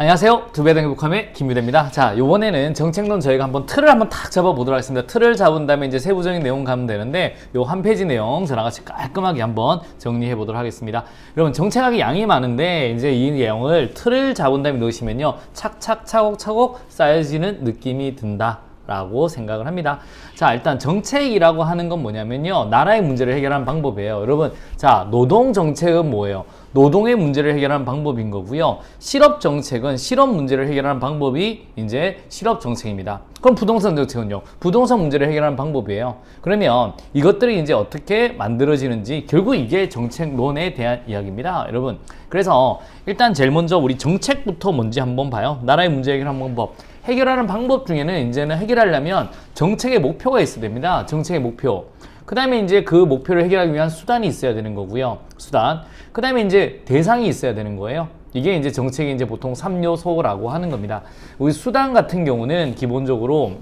안녕하세요. 두배당 행복함의 김유대입니다. 자, 요번에는 정책론 저희가 한번 틀을 한번 탁 잡아보도록 하겠습니다. 틀을 잡은 다음에 이제 세부적인 내용 가면 되는데 요 한 페이지 내용 저랑 같이 깔끔하게 한번 정리해 보도록 하겠습니다. 여러분, 정책학이 양이 많은데 이제 이 내용을 틀을 잡은 다음에 넣으시면요, 착착 차곡차곡 쌓여지는 느낌이 든다 라고 생각을 합니다. 자, 일단 정책이라고 하는 건 뭐냐면요, 나라의 문제를 해결하는 방법이에요. 여러분, 자, 노동 정책은 뭐예요? 노동의 문제를 해결하는 방법인 거고요. 실업 정책은 실업 문제를 해결하는 방법이 이제 실업 정책입니다. 그럼 부동산 정책은요? 부동산 문제를 해결하는 방법이에요. 그러면 이것들이 이제 어떻게 만들어지는지, 결국 이게 정책론에 대한 이야기입니다, 여러분. 그래서 일단 제일 먼저 우리 정책부터 뭔지 한번 봐요. 나라의 문제 해결하는 방법. 해결하는 방법 중에는 이제는 해결하려면 정책의 목표가 있어야 됩니다. 정책의 목표. 그 다음에 이제 그 목표를 해결하기 위한 수단이 있어야 되는 거고요. 수단. 그 다음에 이제 대상이 있어야 되는 거예요. 이게 이제 정책이 이제 보통 3요소라고 하는 겁니다. 우리 수단 같은 경우는 기본적으로,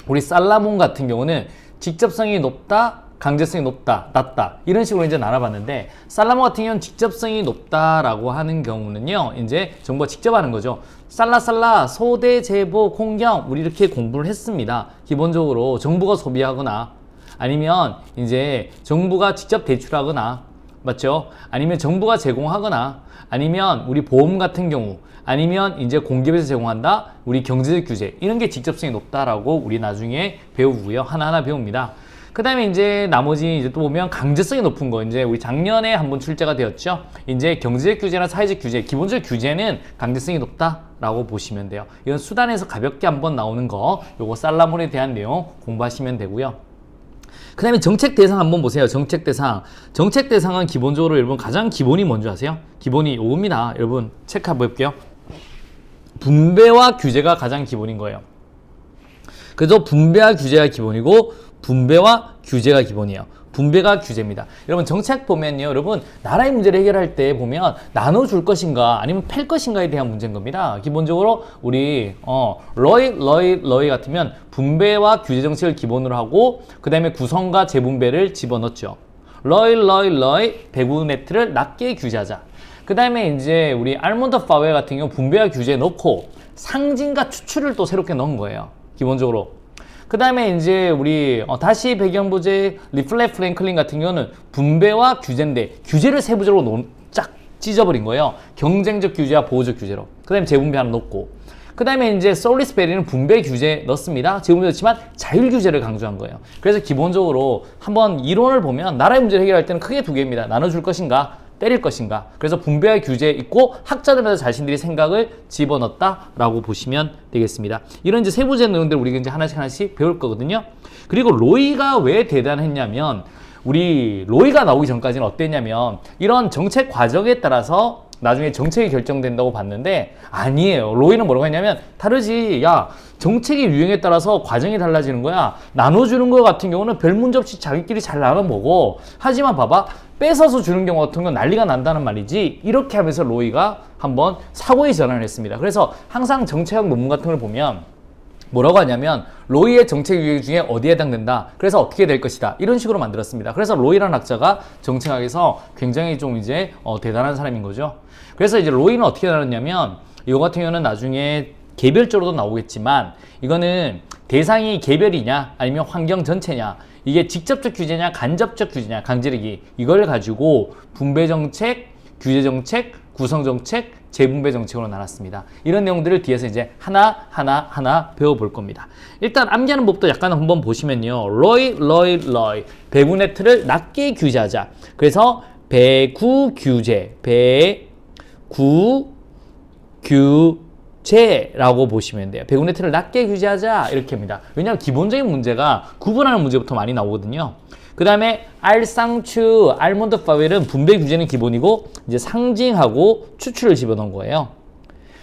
우리 살라몬 같은 경우는 직접성이 높다, 강제성이 높다, 낮다, 이런 식으로 이제 나눠봤는데, 살라몬 같은 경우는 직접성이 높다라고 하는 경우는요, 이제 정부가 직접 하는 거죠. 살라살라, 소대, 제보, 공경, 우리 이렇게 공부를 했습니다. 기본적으로 정부가 소비하거나, 아니면 이제 정부가 직접 대출하거나, 맞죠? 아니면 정부가 제공하거나, 아니면 우리 보험 같은 경우, 아니면 이제 공기업에서 제공한다, 우리 경제적 규제, 이런 게 직접성이 높다라고 우리 나중에 배우고요. 하나하나 배웁니다. 그 다음에 이제 나머지 이제 또 보면 강제성이 높은 거, 이제 우리 작년에 한번 출제가 되었죠. 이제 경제적 규제나 사회적 규제, 기본적 규제는 강제성이 높다라고 보시면 돼요. 이건 수단에서 가볍게 한번 나오는 거, 요거 살라몬에 대한 내용 공부하시면 되고요. 그 다음에 정책 대상 한번 보세요. 정책 대상. 정책 대상은 기본적으로 여러분 가장 기본이 뭔지 아세요? 기본이 요겁니다. 여러분 체크 한번 해볼게요. 분배와 규제가 가장 기본인 거예요. 그래서 분배와 규제가 기본이고, 분배와 규제가 기본이에요. 분배가 규제입니다. 여러분 정책 보면요, 여러분 나라의 문제를 해결할 때 보면 나눠줄 것인가 아니면 팰 것인가에 대한 문제인 겁니다. 기본적으로 우리 러이 같으면 분배와 규제 정책을 기본으로 하고, 그 다음에 구성과 재분배를 집어넣죠. 러이 배구 네트를 낮게 규제하자. 그 다음에 이제 우리 알몬드 파웨 같은 경우 분배와 규제 넣고 상징과 추출을 또 새롭게 넣은 거예요. 기본적으로. 그 다음에 이제 우리 다시 배경부제 리플렛 프랭클린 같은 경우는 분배와 규제인데 규제를 세부적으로 쫙 찢어버린 거예요. 경쟁적 규제와 보호적 규제로. 그 다음에 재분배 하나 넣고, 그 다음에 이제 솔리스 베리는 분배 규제 넣습니다. 재분배 넣지만 자율 규제를 강조한 거예요. 그래서 기본적으로 한번 이론을 보면 나라의 문제를 해결할 때는 크게 두 개입니다. 나눠줄 것인가, 때릴 것인가. 그래서 분배와 규제 있고 학자들마다 자신들이 생각을 집어넣었다라고 보시면 되겠습니다. 이런 이제 세부적인 내용들 우리가 이제 하나씩 배울 거거든요. 그리고 로이가 왜 대단했냐면, 우리 로이가 나오기 전까지는 어땠냐면, 이런 정책 과정에 따라서 나중에 정책이 결정된다고 봤는데, 아니에요. 로이는 뭐라고 했냐면, 다르지. 야, 정책의 유행에 따라서 과정이 달라지는 거야. 나눠주는 거 같은 경우는 별 문제 없이 자기끼리 잘 나눠먹어. 하지만 봐봐, 뺏어서 주는 경우 같은 건 난리가 난다는 말이지. 이렇게 하면서 로이가 한번 사고의 전환을 했습니다. 그래서 항상 정책학 논문 같은 걸 보면 뭐라고 하냐면, 로이의 정책 유형 중에 어디에 해당된다, 그래서 어떻게 될 것이다, 이런 식으로 만들었습니다. 그래서 로이라는 학자가 정책학에서 굉장히 좀 이제 대단한 사람인 거죠. 그래서 이제 로이는 어떻게 나눴냐면, 이거 같은 경우는 나중에 개별적으로도 나오겠지만, 이거는 대상이 개별이냐 아니면 환경 전체냐, 이게 직접적 규제냐 간접적 규제냐, 강제력이, 이걸 가지고 분배정책, 규제정책, 구성정책, 재분배 정책으로 나눴습니다. 이런 내용들을 뒤에서 이제 하나 배워볼 겁니다. 일단 암기하는 법도 약간 한번 보시면요, 러이 배구 네트를 낮게 규제하자. 그래서 배구 규제, 배구 규제라고 보시면 돼요. 배구 네트를 낮게 규제하자, 이렇게 합니다. 왜냐하면 기본적인 문제가 구분하는 문제부터 많이 나오거든요. 그 다음에 알상추, 알몬드 파웰은 분배 규제는 기본이고, 이제 상징하고 추출을 집어넣은 거예요.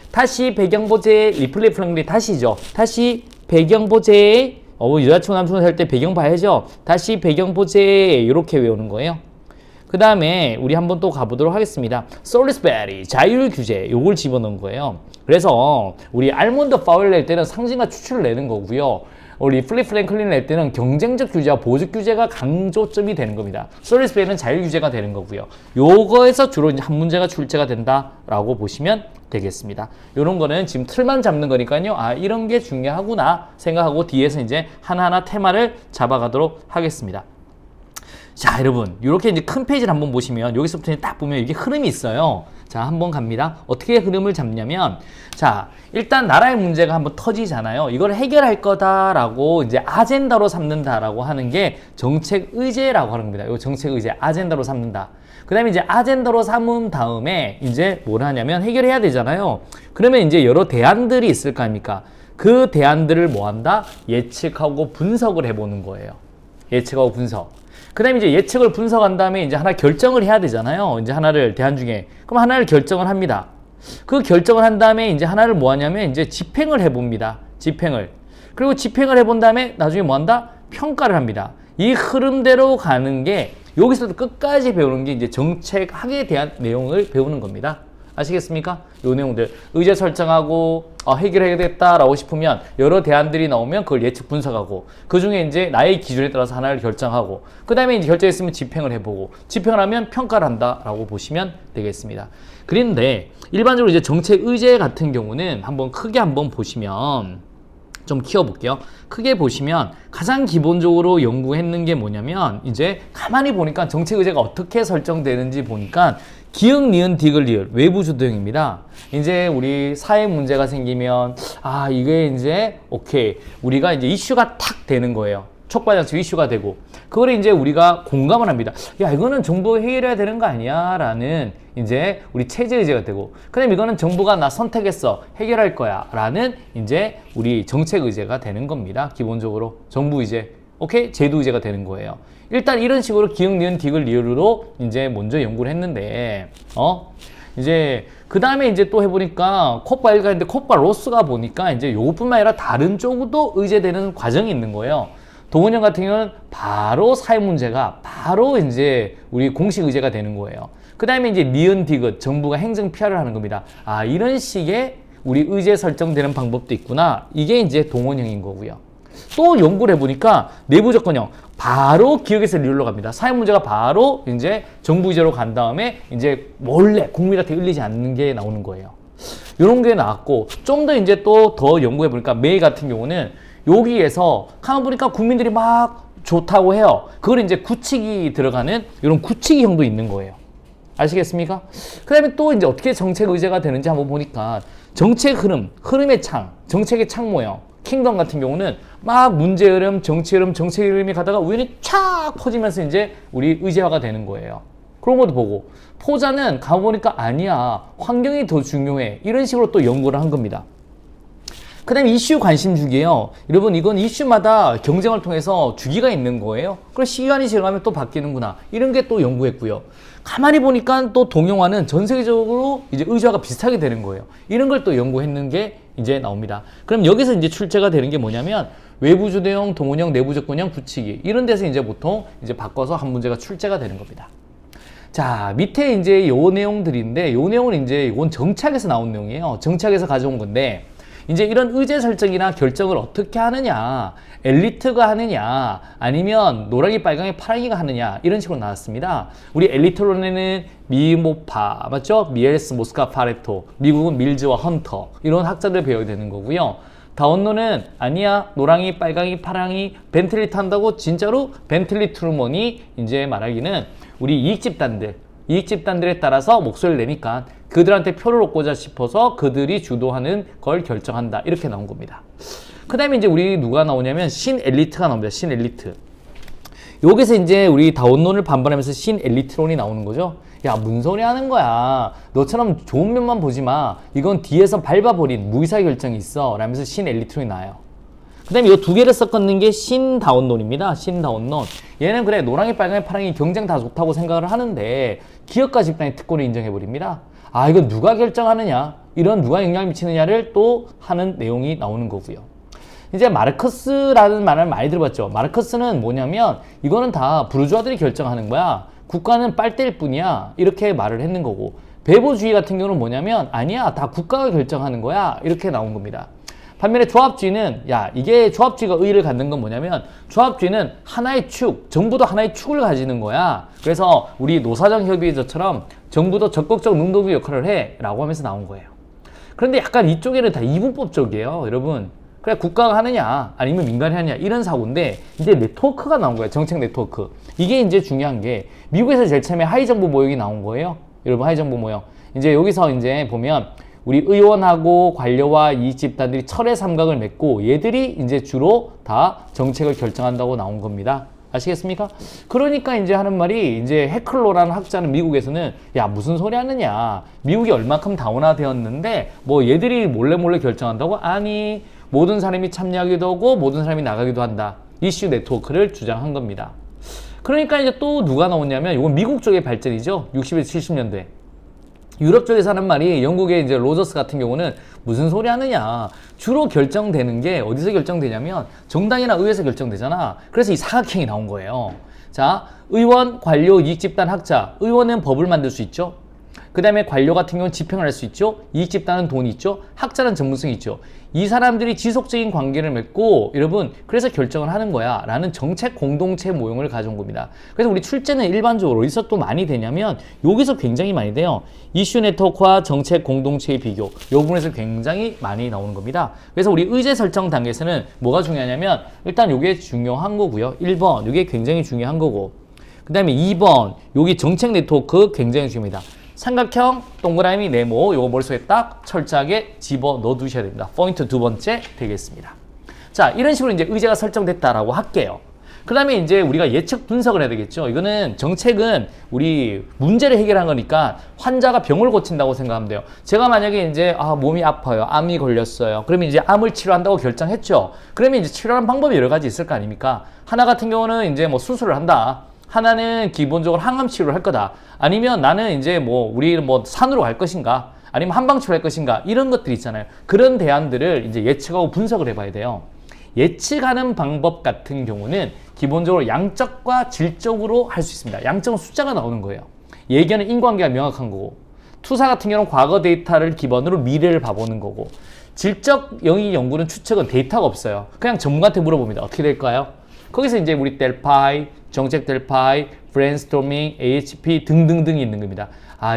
다시 배경보제 리플렛 프랭클린, 다시죠. 다시 배경보제, 여자친구 남친구 살 때 배경 봐야죠. 다시 배경보제, 이렇게 외우는 거예요. 그 다음에 우리 한번 또 가보도록 하겠습니다. 솔리스 베리, 자율 규제, 요걸 집어넣은 거예요. 그래서 우리 알몬드 파웰 낼 때는 상징과 추출을 내는 거고요. 우리 플립 프랭클린을 낼 때는 경쟁적 규제와 보직 규제가 강조점이 되는 겁니다. 서비스 베이는 자율 규제가 되는 거고요. 요거에서 주로 이제 한 문제가 출제가 된다라고 보시면 되겠습니다. 요런 거는 지금 틀만 잡는 거니까요. 아, 이런 게 중요하구나 생각하고 뒤에서 이제 하나하나 테마를 잡아가도록 하겠습니다. 자, 여러분, 이렇게 이제 큰 페이지를 한번 보시면 여기서부터 딱 보면 이게 흐름이 있어요. 자, 한번 갑니다. 어떻게 흐름을 잡냐면, 자, 일단 나라의 문제가 한번 터지잖아요. 이걸 해결할 거다라고 이제 아젠다로 삼는다라고 하는 게 정책 의제라고 하는 겁니다. 이 정책 의제, 아젠다로 삼는다. 그 다음에 이제 아젠다로 삼은 다음에 이제 뭘 하냐면 해결해야 되잖아요. 그러면 이제 여러 대안들이 있을 거 아닙니까? 그 대안들을 뭐 한다? 예측하고 분석을 해보는 거예요. 예측하고 분석. 그 다음에 이제 예측을 분석한 다음에 이제 하나 결정을 해야 되잖아요. 이제 하나를 대안 중에. 그럼 하나를 결정을 합니다. 그 결정을 한 다음에 이제 하나를 뭐 하냐면 이제 집행을 해봅니다. 집행을. 그리고 집행을 해본 다음에 나중에 뭐 한다? 평가를 합니다. 이 흐름대로 가는 게 여기서도 끝까지 배우는 게 이제 정책학에 대한 내용을 배우는 겁니다. 아시겠습니까? 요 내용들. 의제 설정하고 해결해야겠다라고 싶으면 여러 대안들이 나오면 그걸 예측 분석하고 그 중에 이제 나의 기준에 따라서 하나를 결정하고 그 다음에 이제 결정했으면 집행을 해보고 집행을 하면 평가를 한다라고 보시면 되겠습니다. 그런데 일반적으로 이제 정책 의제 같은 경우는 한번 크게 한번 보시면 좀 키워볼게요. 크게 보시면 가장 기본적으로 연구했는 게 뭐냐면 이제 가만히 보니까 정책 의제가 어떻게 설정되는지 보니까 기역, 니은, 디귿, 리을 외부 주도형입니다. 이제 우리 사회 문제가 생기면 이게 이제 오케이 우리가 이제 이슈가 탁 되는 거예요. 촉발장치 이슈가 되고 그걸 이제 우리가 공감을 합니다. 야, 이거는 정부가 해결해야 되는 거 아니야? 라는 이제 우리 체제 의제가 되고 그다음에 이거는 정부가 나 선택했어 해결할 거야 라는 이제 우리 정책 의제가 되는 겁니다. 기본적으로 정부 의제, 오케이? 제도 의제가 되는 거예요. 일단 이런 식으로 기역, 니은, 디귿, 리을로 이제 먼저 연구를 했는데 이제 그 다음에 이제 또 해보니까 콧바 1가 있는데 콧바 로스가 보니까 이제 요것뿐만 아니라 다른 쪽도 의제되는 과정이 있는 거예요. 동원형 같은 경우는 바로 사회 문제가 바로 이제 우리 공식 의제가 되는 거예요. 그 다음에 이제 니은, 디귿, 정부가 행정 PR을 하는 겁니다. 이런 식의 우리 의제 설정되는 방법도 있구나. 이게 이제 동원형인 거고요. 또 연구를 해보니까 내부 조건형 바로 기역에서 리을로 갑니다. 사회 문제가 바로 이제 정부 의제로 간 다음에 이제 몰래 국민한테 흘리지 않는 게 나오는 거예요. 이런 게 나왔고 좀 더 이제 또 더 연구해 보니까 메이 같은 경우는 여기에서 가만 보니까 국민들이 막 좋다고 해요. 그걸 이제 굳히기 들어가는 이런 굳히기형도 있는 거예요. 아시겠습니까? 그 다음에 또 이제 어떻게 정책 의제가 되는지 한번 보니까 정책 흐름의 창, 정책의 창 모형, 킹덤 같은 경우는 막 문제 흐름, 정치 흐름, 정책 흐름이 가다가 우연히 촥 퍼지면서 이제 우리 의제화가 되는 거예요. 그런 것도 보고 포자는 가보니까 아니야. 환경이 더 중요해. 이런 식으로 또 연구를 한 겁니다. 그 다음에 이슈 관심 주기예요. 여러분 이건 이슈마다 경쟁을 통해서 주기가 있는 거예요. 그럼 시간이 지나가면 또 바뀌는구나. 이런 게 또 연구했고요. 가만히 보니까 또 동영화는 전 세계적으로 이제 의제화가 비슷하게 되는 거예요. 이런 걸 또 연구했는 게 이제 나옵니다. 그럼 여기서 이제 출제가 되는 게 뭐냐면 외부 주도형, 동원형, 내부 조건형, 굳히기 이런 데서 이제 보통 이제 바꿔서 한 문제가 출제가 되는 겁니다. 자, 밑에 이제 요 내용들인데 요 내용은 이제 이건 정책에서 나온 내용이에요. 정책에서 가져온 건데 이제 이런 의제 설정이나 결정을 어떻게 하느냐, 엘리트가 하느냐, 아니면 노랑이, 빨강이, 파랑이가 하느냐 이런 식으로 나왔습니다. 우리 엘리트론에는 미모파, 맞죠? 미엘스, 모스카, 파레토, 미국은 밀즈와 헌터 이런 학자들 배워야 되는 거고요. 다원론은 아니야, 노랑이, 빨강이, 파랑이 벤틀리 탄다고 진짜로 벤틀리 트루먼이 이제 말하기는 우리 이익집단들에 따라서 목소리를 내니까 그들한테 표를 얻고자 싶어서 그들이 주도하는 걸 결정한다. 이렇게 나온 겁니다. 그 다음에 이제 우리 누가 나오냐면 신엘리트가 나옵니다. 신엘리트. 여기서 이제 우리 다원론을 반발하면서 신엘리트론이 나오는 거죠. 야, 뭔 소리 하는 거야. 너처럼 좋은 면만 보지 마. 이건 뒤에서 밟아버린 무의사결정이 있어. 라면서 신엘리트론이 나와요. 그 다음에 이 두 개를 섞었는 게 신다원론입니다. 신다원론. 얘는 그래 노랑이, 빨강이, 파랑이 경쟁 다 좋다고 생각을 하는데 기업가 집단의 특권을 인정해버립니다. 이건 누가 결정하느냐, 이런 누가 영향을 미치느냐를 또 하는 내용이 나오는 거고요. 이제 마르크스라는 말을 많이 들어봤죠. 마르크스는 뭐냐면 이거는 다 부르주아들이 결정하는 거야. 국가는 빨대일 뿐이야. 이렇게 말을 했는 거고, 배보주의 같은 경우는 뭐냐면 아니야, 다 국가가 결정하는 거야. 이렇게 나온 겁니다. 반면에 조합주의는 이게 조합주의가 의의를 갖는 건 뭐냐면 조합주의는 하나의 축, 정부도 하나의 축을 가지는 거야. 그래서 우리 노사정 협의회처럼 정부도 적극적 능동적 역할을 해 라고 하면서 나온 거예요. 그런데 약간 이쪽에는 다 이분법 쪽이에요, 여러분. 그래 국가가 하느냐 아니면 민간이 하느냐 이런 사고인데 이제 네트워크가 나온 거예요. 정책 네트워크. 이게 이제 중요한 게 미국에서 제일 처음에 하위정부 모형이 나온 거예요. 여러분 하위정부 모형. 이제 여기서 이제 보면 우리 의원하고 관료와 이익 집단들이 철의 삼각을 맺고 얘들이 이제 주로 다 정책을 결정한다고 나온 겁니다. 아시겠습니까? 그러니까 이제 하는 말이 이제 해클로라는 학자는 미국에서는 야 무슨 소리 하느냐 미국이 얼만큼 다원화되었는데 뭐 얘들이 몰래 결정한다고? 아니 모든 사람이 참여하기도 하고 모든 사람이 나가기도 한다. 이슈 네트워크를 주장한 겁니다. 그러니까 이제 또 누가 나오냐면 이건 미국 쪽의 발전이죠. 60에서 70년대. 유럽 쪽에서 하는 말이 영국의 이제 로저스 같은 경우는 무슨 소리 하느냐. 주로 결정되는 게 어디서 결정되냐면 정당이나 의회에서 결정되잖아. 그래서 이 사각형이 나온 거예요. 자, 의원, 관료, 이익집단, 학자. 의원은 법을 만들 수 있죠. 그 다음에 관료 같은 경우는 집행을 할 수 있죠. 이익집단은 돈이 있죠. 학자는 전문성이 있죠. 이 사람들이 지속적인 관계를 맺고 여러분 그래서 결정을 하는 거야 라는 정책 공동체 모형을 가져온 겁니다. 그래서 우리 출제는 일반적으로 어디서 또 많이 되냐면 여기서 굉장히 많이 돼요. 이슈 네트워크와 정책 공동체의 비교 이 부분에서 굉장히 많이 나오는 겁니다. 그래서 우리 의제 설정 단계에서는 뭐가 중요하냐면 일단 이게 중요한 거고요. 1번 이게 굉장히 중요한 거고 그 다음에 2번 여기 정책 네트워크 굉장히 중요합니다. 삼각형, 동그라미, 네모 요거 머릿속에 딱 철저하게 집어 넣어 두셔야 됩니다. 포인트 두 번째 되겠습니다. 자, 이런 식으로 이제 의제가 설정됐다라고 할게요. 그 다음에 이제 우리가 예측 분석을 해야 되겠죠. 이거는 정책은 우리 문제를 해결한 거니까 환자가 병을 고친다고 생각하면 돼요. 제가 만약에 이제 몸이 아파요. 암이 걸렸어요. 그러면 이제 암을 치료한다고 결정했죠. 그러면 이제 치료하는 방법이 여러 가지 있을 거 아닙니까? 하나 같은 경우는 이제 뭐 수술을 한다. 하나는 기본적으로 항암 치료를 할 거다. 아니면 나는 이제 우리 산으로 갈 것인가? 아니면 한방 치료할 것인가? 이런 것들이 있잖아요. 그런 대안들을 이제 예측하고 분석을 해봐야 돼요. 예측하는 방법 같은 경우는 기본적으로 양적과 질적으로 할 수 있습니다. 양적은 숫자가 나오는 거예요. 예견은 인과관계가 명확한 거고, 투사 같은 경우는 과거 데이터를 기반으로 미래를 봐보는 거고, 질적 영역 연구는 추측은 데이터가 없어요. 그냥 전문가한테 물어봅니다. 어떻게 될까요? 거기서 이제 우리 델파이, 정책 델파이, 브레인스토밍, AHP 등등등이 있는 겁니다.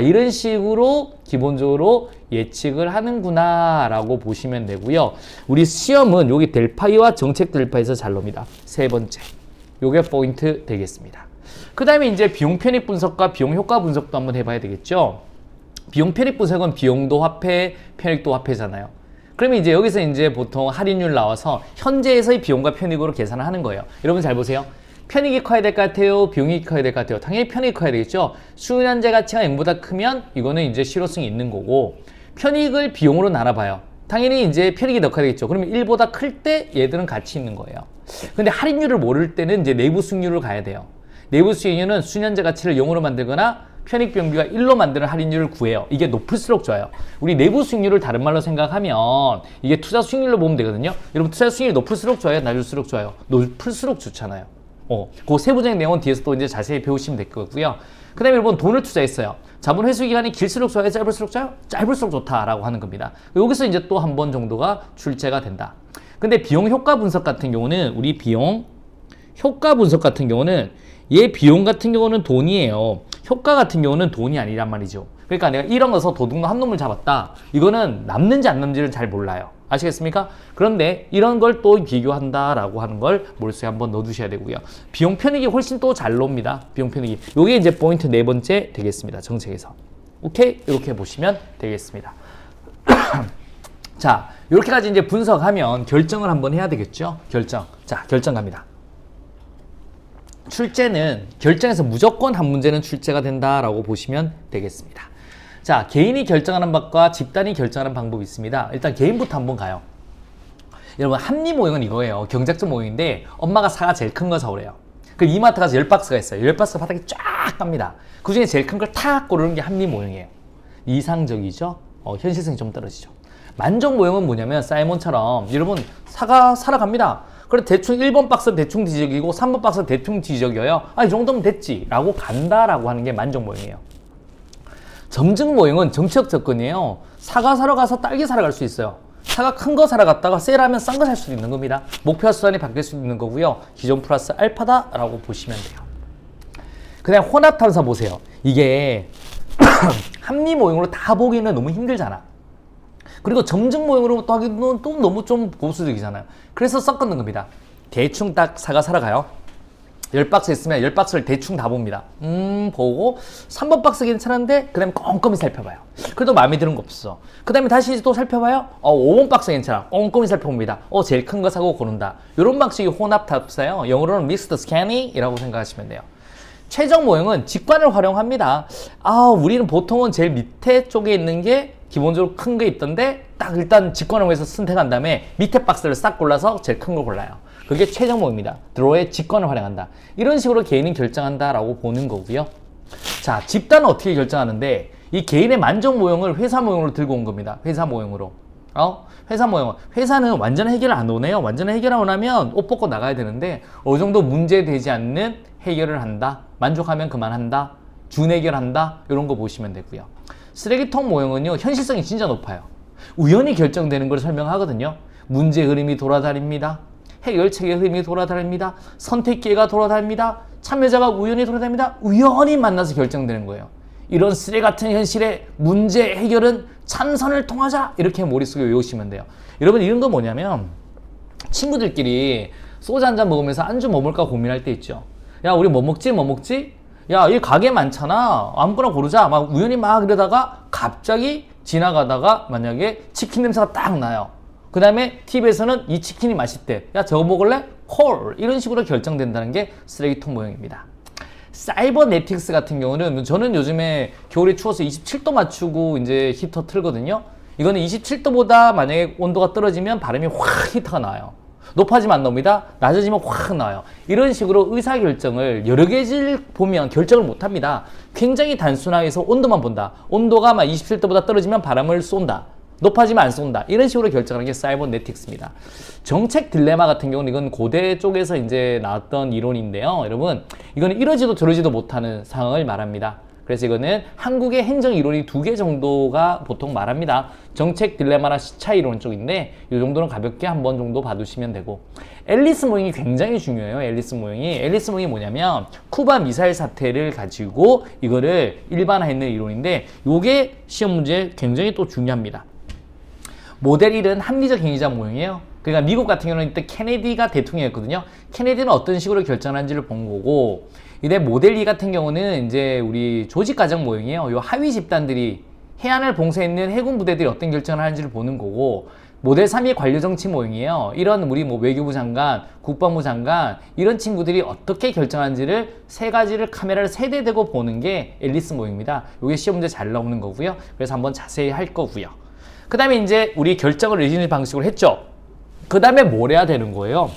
이런 식으로 기본적으로 예측을 하는구나 라고 보시면 되고요. 우리 시험은 여기 델파이와 정책 델파이에서 잘 놉니다. 세 번째. 요게 포인트 되겠습니다. 그 다음에 이제 비용 편익 분석과 비용 효과 분석도 한번 해봐야 되겠죠. 비용 편익 분석은 비용도 화폐, 편익도 화폐잖아요. 그러면 이제 여기서 이제 보통 할인율 나와서 현재에서의 비용과 편익으로 계산을 하는 거예요. 여러분 잘 보세요. 편익이 커야 될 것 같아요? 비용이 커야 될 것 같아요? 당연히 편익이 커야 되겠죠? 수은현재 가치가 0보다 크면 이거는 이제 실효성이 있는 거고, 편익을 비용으로 나눠봐요. 당연히 이제 편익이 더 커야 되겠죠? 그러면 1보다 클 때 얘들은 가치 있는 거예요. 근데 할인율을 모를 때는 이제 내부 수익률을 가야 돼요. 내부 수익률은 수년제 가치를 0으로 만들거나 편익 비용비가 1로 만드는 할인율을 구해요. 이게 높을수록 좋아요. 우리 내부 수익률을 다른 말로 생각하면 이게 투자 수익률로 보면 되거든요. 여러분 투자 수익률이 높을수록 좋아요? 낮을수록 좋아요? 높을수록 좋잖아요. 그 세부적인 내용은 뒤에서 또 이제 자세히 배우시면 될 거고요. 그 다음에 여러분 돈을 투자했어요. 자본 회수 기간이 길수록 좋아요? 짧을수록 좋아요? 짧을수록 좋다라고 하는 겁니다. 여기서 이제 또 한 번 정도가 출제가 된다. 근데 비용 효과 분석 같은 경우는 우리 비용 효과 분석 같은 경우는 얘 비용 같은 경우는 돈이에요. 효과 같은 경우는 돈이 아니란 말이죠. 그러니까 내가 1억 넣어서 도둑놈 한 놈을 잡았다. 이거는 남는지 안 남는지를 잘 몰라요. 아시겠습니까? 그런데 이런 걸 또 비교한다라고 하는 걸 머릿속에 한번 넣어두셔야 되고요. 비용 편익이 훨씬 또 잘 나옵니다. 비용 편익이. 요게 이제 포인트 네 번째 되겠습니다. 정책에서. 오케이? 이렇게 보시면 되겠습니다. 자, 이렇게까지 이제 분석하면 결정을 한번 해야 되겠죠? 결정. 자, 결정 갑니다. 출제는 결정에서 무조건 한 문제는 출제가 된다라고 보시면 되겠습니다. 자, 개인이 결정하는 방법과 집단이 결정하는 방법이 있습니다. 일단 개인부터 한번 가요. 여러분 합리 모형은 이거예요. 경작적 모형인데 엄마가 사과 제일 큰 거 사오래요. 그 이마트 가서 10박스가 있어요. 10박스가 바닥에 쫙 갑니다. 그 중에 제일 큰 걸 탁 고르는 게 합리 모형이에요. 이상적이죠? 현실성이 좀 떨어지죠. 만족 모형은 뭐냐면 사이먼처럼 여러분 사과 사러 갑니다. 그래 대충 1번 박스 대충 뒤적이고 3번 박스 대충 뒤적여요. 이 정도면 됐지 라고 간다라고 하는 게 만족 모형이에요. 점증 모형은 정치적 접근이에요. 사과 사러 가서 딸기 사러 갈 수 있어요. 차가 큰 거 사러 갔다가 세일하면 싼 거 살 수도 있는 겁니다. 목표 수단이 바뀔 수도 있는 거고요. 기존 플러스 알파다라고 보시면 돼요. 그냥 혼합 탐사 보세요. 이게 합리 모형으로 다 보기는 너무 힘들잖아. 그리고 점증 모형으로 또 하기는 또 너무 좀 보수적이잖아요. 그래서 섞는 겁니다. 대충 딱 사과 사러 가요. 10박스 있으면 10박스를 대충 다 봅니다. 보고 3번 박스 괜찮은데 그 다음에 꼼꼼히 살펴봐요. 그래도 마음에 드는 거 없어. 그 다음에 다시 또 살펴봐요. 5번 박스 괜찮아. 꼼꼼히 살펴봅니다. 제일 큰 거 사고 고른다. 이런 방식이 혼합 탑사예요. 영어로는 믹스드 스캐닝이라고 생각하시면 돼요. 최종 모형은 직관을 활용합니다. 우리는 보통은 제일 밑에 쪽에 있는 게 기본적으로 큰 게 있던데 딱 일단 직관을 해서 선택한 다음에 밑에 박스를 싹 골라서 제일 큰 걸 골라요. 그게 최종 모형입니다. 드로우의 직관을 활용한다. 이런 식으로 개인이 결정한다라고 보는 거고요. 자, 집단은 어떻게 결정하는데 이 개인의 만족 모형을 회사 모형으로 들고 온 겁니다. 회사 모형으로. 회사 모형. 회사는 완전 해결을 안 오네요. 완전 해결을 안 하면 옷 벗고 나가야 되는데 어느 정도 문제되지 않는 해결을 한다. 만족하면 그만한다. 준해결한다. 이런 거 보시면 되고요. 쓰레기통 모형은요. 현실성이 진짜 높아요. 우연히 결정되는 걸 설명하거든요. 문제 흐름이 돌아다닙니다. 해결책의 흐름이 돌아다닙니다. 선택기회가 돌아다닙니다. 참여자가 우연히 돌아다닙니다. 우연히 만나서 결정되는 거예요. 이런 쓰레 같은 현실의 문제 해결은 참선을 통하자 이렇게 머릿속에 외우시면 돼요. 여러분 이런 거 뭐냐면 친구들끼리 소주 한잔 먹으면서 안주 뭐 먹을까 고민할 때 있죠. 야 우리 뭐 먹지? 야 이 가게 많잖아. 아무거나 고르자. 막 우연히 막 이러다가 갑자기 지나가다가 만약에 치킨 냄새가 딱 나요. 그 다음에 TV에서는 이 치킨이 맛있대. 야 저거 먹을래? 콜. 이런 식으로 결정된다는 게 쓰레기통 모형입니다. 사이버네틱스 같은 경우는 저는 요즘에 겨울이 추워서 27도 맞추고 이제 히터 틀거든요. 이거는 27도보다 만약에 온도가 떨어지면 바람이 확 히터가 나와요. 높아지면 안 나옵니다. 낮아지면 확 나와요. 이런 식으로 의사결정을 여러 개를 보면 결정을 못 합니다. 굉장히 단순하게 해서 온도만 본다. 온도가 막 27도보다 떨어지면 바람을 쏜다. 높아지면 안 쏜다. 이런 식으로 결정하는 게 사이버네틱스입니다. 정책 딜레마 같은 경우는 이건 고대 쪽에서 이제 나왔던 이론인데요. 여러분, 이거는 이러지도 저러지도 못하는 상황을 말합니다. 그래서 이거는 한국의 행정 이론이 2개 정도가 보통 말합니다. 정책 딜레마나 시차 이론 쪽인데 이 정도는 가볍게 한번 정도 봐두시면 되고, 앨리스 모형이 굉장히 중요해요. 앨리스 모형이 뭐냐면 쿠바 미사일 사태를 가지고 이거를 일반화했는 이론인데 이게 시험 문제에 굉장히 또 중요합니다. 모델 1은 합리적 행위자 모형이에요. 그러니까 미국 같은 경우는 이때 케네디가 대통령이었거든요. 케네디는 어떤 식으로 결정하는지를 본 거고, 이때 모델 2 같은 경우는 이제 우리 조직가정 모형이에요. 요 하위 집단들이 해안을 봉쇄했는 해군 부대들이 어떤 결정을 하는지를 보는 거고, 모델 3이 관료정치 모형이에요. 이런 우리 뭐 외교부 장관, 국방부 장관 이런 친구들이 어떻게 결정하는지를 세 가지를 카메라를 3대 대고 보는 게 앨리스 모형입니다. 이게 시험 문제 잘 나오는 거고요. 그래서 한번 자세히 할 거고요. 그 다음에 이제 우리 결정을 의지는 방식으로 했죠. 그 다음에 뭘 해야 되는 거예요?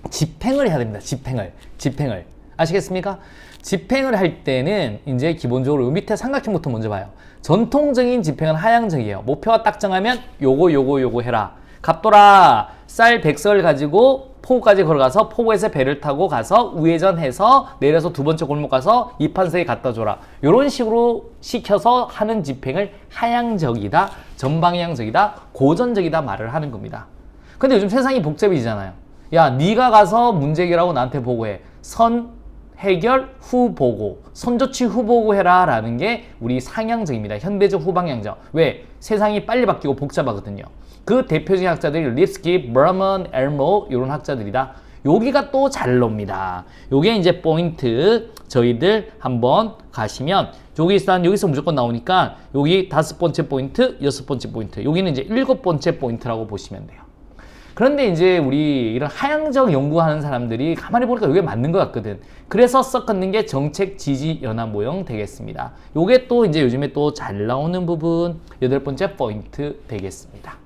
집행을 해야 됩니다. 집행을. 아시겠습니까? 집행을 할 때는 이제 기본적으로 밑에 삼각형부터 먼저 봐요. 전통적인 집행은 하향적이에요. 목표가 딱 정하면 요거 해라. 갑돌아 쌀 100석을 가지고 포구까지 걸어가서 포구에서 배를 타고 가서 우회전해서 내려서 2번째 골목 가서 이판서에 갖다 줘라. 이런 식으로 시켜서 하는 집행을 하향적이다, 전방향적이다, 고전적이다 말을 하는 겁니다. 근데 요즘 세상이 복잡해지잖아요. 야, 네가 가서 문제 해결하고 나한테 보고해. 선 해결 후 보고, 선조치 후 보고해라 라는 게 우리 상향적입니다. 현대적 후방향적. 왜? 세상이 빨리 바뀌고 복잡하거든요. 그 대표적인 학자들이 립스키, 버먼, 엘모 이런 학자들이다. 여기가 또 잘 나옵니다. 요게 이제 포인트. 저희들 한번 가시면 여기서 무조건 나오니까 여기 5번째 포인트, 6번째 포인트. 여기는 이제 7번째 포인트라고 보시면 돼요. 그런데 이제 우리 이런 하향적 연구하는 사람들이 가만히 보니까 이게 맞는 것 같거든. 그래서 섞는 게 정책 지지 연합 모형 되겠습니다. 요게 또 이제 요즘에 또 잘 나오는 부분 8번째 포인트 되겠습니다.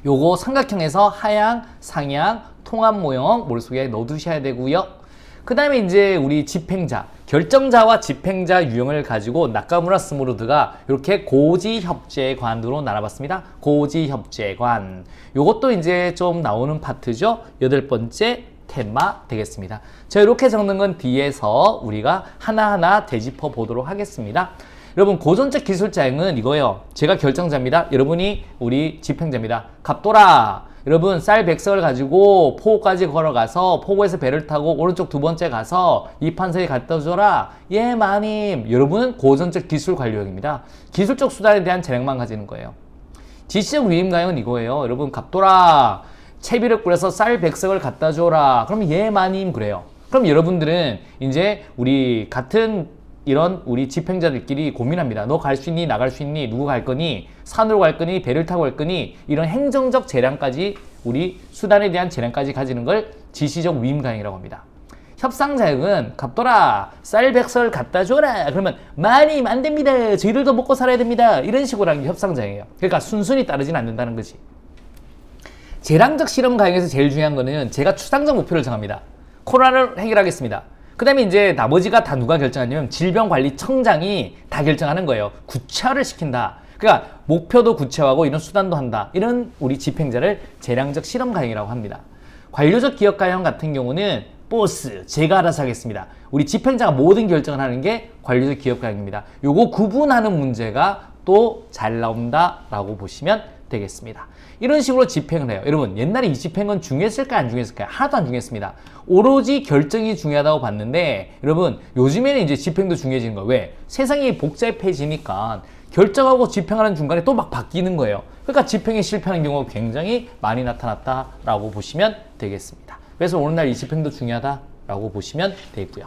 요거 삼각형에서 하향, 상향, 통합 모형 머릿속에 넣어두셔야 되고요. 그 다음에 이제 우리 집행자, 결정자와 집행자 유형을 가지고 나카무라 스무르드가 이렇게 고지협재관으로 나눠봤습니다. 고지협재관. 요것도 이제 좀 나오는 파트죠. 8번째 테마 되겠습니다. 자, 이렇게 적는 건 뒤에서 우리가 하나하나 되짚어 보도록 하겠습니다. 여러분 고전적 기술자형은 이거예요. 제가 결정자입니다. 여러분이 우리 집행자입니다. 갑돌아. 여러분 쌀 100석을 가지고 포구까지 걸어가서 포구에서 배를 타고 오른쪽 두 번째 가서 이판서에 갖다 줘라. 예 마님. 여러분은 고전적 기술 관료형입니다. 기술적 수단에 대한 재능만 가지는 거예요. 지시적 위임가형은 이거예요. 여러분 갑돌아. 채비를 끓여서 쌀 100석을 갖다 줘라. 그럼 예 마님 그래요. 그럼 여러분들은 이제 우리 같은 이런 우리 집행자들끼리 고민합니다. 너 갈 수 있니? 나갈 수 있니? 누구 갈 거니? 산으로 갈 거니? 배를 타고 갈 거니? 이런 행정적 재량까지 우리 수단에 대한 재량까지 가지는 걸 지시적 위임가형이라고 합니다. 협상자형은 갑돌아 쌀 100석을 갖다 줘라. 그러면 마님 안 됩니다. 저희들도 먹고 살아야 됩니다. 이런 식으로 하는 게 협상자형이에요. 그러니까 순순히 따르지는 않는다는 거지. 재량적 실험 가형에서 제일 중요한 거는 제가 추상적 목표를 정합니다. 코로나를 해결하겠습니다. 그 다음에 이제 나머지가 다 누가 결정하냐면 질병관리청장이 다 결정하는 거예요. 구체화를 시킨다. 그러니까 목표도 구체화하고 이런 수단도 한다. 이런 우리 집행자를 재량적 실험 가형이라고 합니다. 관료적 기업 가형 같은 경우는 보스, 제가 알아서 하겠습니다. 우리 집행자가 모든 결정을 하는 게 관료적 기업 가형입니다. 요거 구분하는 문제가 또 잘 나온다라고 보시면 되겠습니다. 이런 식으로 집행을 해요. 여러분 옛날에 이 집행은 중요했을까요? 안 중요했을까요? 하나도 안 중요했습니다. 오로지 결정이 중요하다고 봤는데 여러분 요즘에는 이제 집행도 중요해지는 거예요. 왜? 세상이 복잡해지니까 결정하고 집행하는 중간에 또 막 바뀌는 거예요. 그러니까 집행에 실패하는 경우가 굉장히 많이 나타났다라고 보시면 되겠습니다. 그래서 오늘날 이 집행도 중요하다라고 보시면 되겠고요.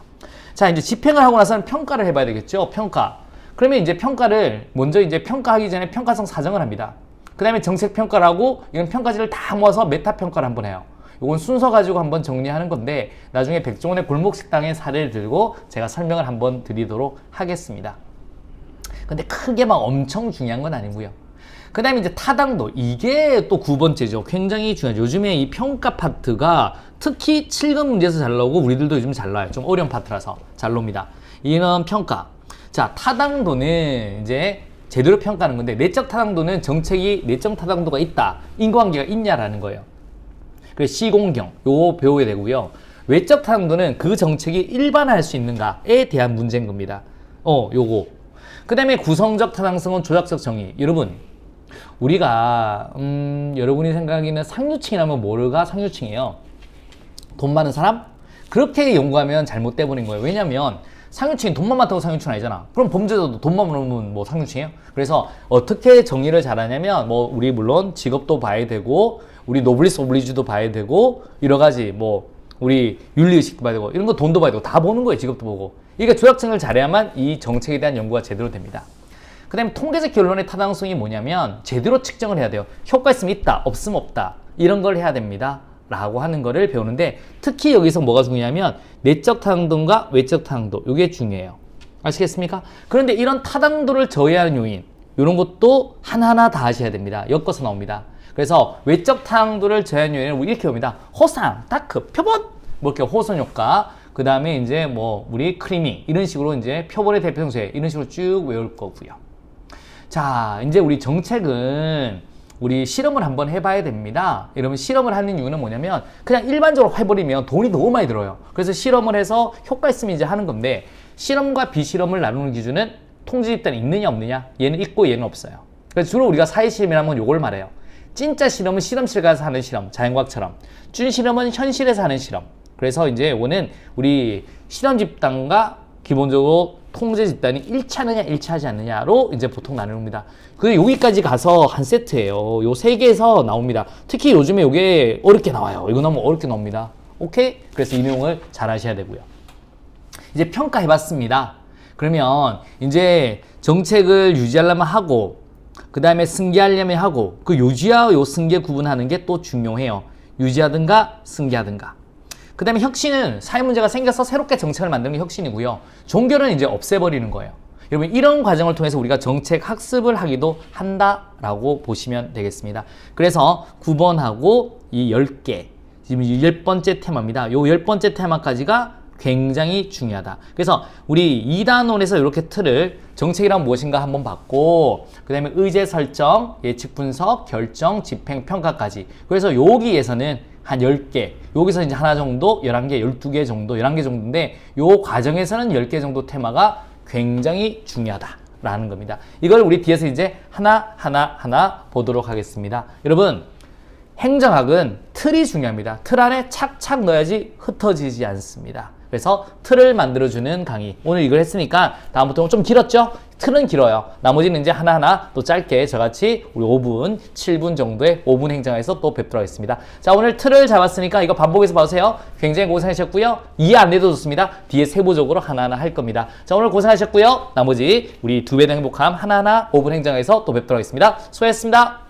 자, 이제 집행을 하고 나서는 평가를 해봐야 되겠죠. 평가. 그러면 이제 평가를 먼저 이제 평가하기 전에 평가성 사정을 합니다. 그 다음에 정책 평가를 하고 이런 평가지를 다 모아서 메타 평가를 한번 해요. 이건 순서 가지고 한번 정리하는 건데 나중에 백종원의 골목식당의 사례를 들고 제가 설명을 한번 드리도록 하겠습니다. 근데 크게 막 엄청 중요한 건 아니고요. 그 다음에 이제 타당도. 이게 또 9번째죠. 굉장히 중요하죠. 요즘에 이 평가 파트가 특히 7급 문제에서 잘 나오고 우리들도 요즘 잘 나와요. 좀 어려운 파트라서 잘 놉니다. 이는 평가. 자, 타당도는 이제 제대로 평가하는 건데 내적 타당도는 정책이 내적 타당도가 있다. 인과관계가 있냐라는 거예요. 그래서 시공경 요거 배워야 되고요. 외적 타당도는 그 정책이 일반화할 수 있는가에 대한 문제인 겁니다. 요거. 그 다음에 구성적 타당성은 조작적 정의. 여러분 우리가 여러분이 생각하기는 상류층이라면 뭐가 상류층이에요? 돈 많은 사람? 그렇게 연구하면 잘못돼 버린 거예요. 왜냐면 상류층이 돈만 많다고 상류층 아니잖아. 그럼 범죄자도 돈만 많으면 뭐 상류층이에요? 그래서 어떻게 정의를 잘하냐면 뭐 우리 물론 직업도 봐야 되고 우리 노블리스 오블리주도 봐야 되고 여러 가지 뭐 우리 윤리의식도 봐야 되고 이런 거 돈도 봐야 되고 다 보는 거예요. 직업도 보고. 이게 조작성을 잘해야만 이 정책에 대한 연구가 제대로 됩니다. 그 다음에 통계적 결론의 타당성이 뭐냐면 제대로 측정을 해야 돼요. 효과 있으면 있다, 없으면 없다. 이런 걸 해야 됩니다. 라고 하는 거를 배우는데 특히 여기서 뭐가 중요하면 내적 타당도과 외적 타당도 이게 중요해요. 아시겠습니까? 그런데 이런 타당도를 저해하는 요인 이런 것도 하나하나 다 하셔야 됩니다. 엮어서 나옵니다. 그래서 외적 타당도를 저해하는 요인을 이렇게 봅니다. 호상, 다크, 표본 뭐 이렇게 호선 효과 그 다음에 이제 뭐 우리 크리밍 이런 식으로 이제 표본의 대표 형태 이런 식으로 쭉 외울 거고요. 자, 이제 우리 정책은 우리 실험을 한번 해봐야 됩니다. 여러분 실험을 하는 이유는 뭐냐면 그냥 일반적으로 해버리면 돈이 너무 많이 들어요. 그래서 실험을 해서 효과 있으면 이제 하는 건데 실험과 비실험을 나누는 기준은 통지 집단이 있느냐 없느냐 얘는 있고 얘는 없어요. 그래서 주로 우리가 사회실험이라면 요걸 말해요. 진짜 실험은 실험실 가서 하는 실험, 자연과학처럼 준실험은 현실에서 하는 실험. 그래서 이제 요거는 우리 실험 집단과 기본적으로 통제 집단이 일치하느냐 일치하지 않느냐로 이제 보통 나눕니다. 그 여기까지 가서 한 세트예요. 요 세 개에서 나옵니다. 특히 요즘에 요게 어렵게 나와요. 이거 너무 어렵게 나옵니다. 오케이? 그래서 이 내용을 잘 하셔야 되고요. 이제 평가해봤습니다. 그러면 이제 정책을 유지하려면 하고 그 다음에 승계하려면 하고 그 유지와 요 승계 구분하는 게 또 중요해요. 유지하든가 승계하든가. 그 다음에 혁신은 사회 문제가 생겨서 새롭게 정책을 만드는 게 혁신이고요. 종교는 이제 없애버리는 거예요. 여러분 이런 과정을 통해서 우리가 정책 학습을 하기도 한다라고 보시면 되겠습니다. 그래서 9번하고 이 10개 지금 10번째 테마입니다. 요 10번째 테마까지가 굉장히 중요하다. 그래서 우리 2단원에서 이렇게 틀을 정책이란 무엇인가 한번 봤고 그 다음에 의제 설정, 예측 분석, 결정, 집행, 평가까지. 그래서 여기에서는 한 10개, 여기서 이제 하나 정도, 11개, 12개 정도, 11개 정도인데 요 과정에서는 10개 정도 테마가 굉장히 중요하다 라는 겁니다. 이걸 우리 뒤에서 이제 하나 보도록 하겠습니다. 여러분, 행정학은 틀이 중요합니다. 틀 안에 착착 넣어야지 흩어지지 않습니다. 그래서 틀을 만들어주는 강의. 오늘 이걸 했으니까 다음부터는 좀 길었죠? 틀은 길어요. 나머지는 이제 하나하나 또 짧게 저같이 우리 5분, 7분 정도의 5분 행정에서 또 뵙도록 하겠습니다. 자, 오늘 틀을 잡았으니까 이거 반복해서 봐주세요. 굉장히 고생하셨고요. 이해 안 돼도 좋습니다. 뒤에 세부적으로 하나하나 할 겁니다. 자, 오늘 고생하셨고요. 나머지 우리 2배 더 행복함 하나하나 5분 행정에서 또 뵙도록 하겠습니다. 수고하셨습니다.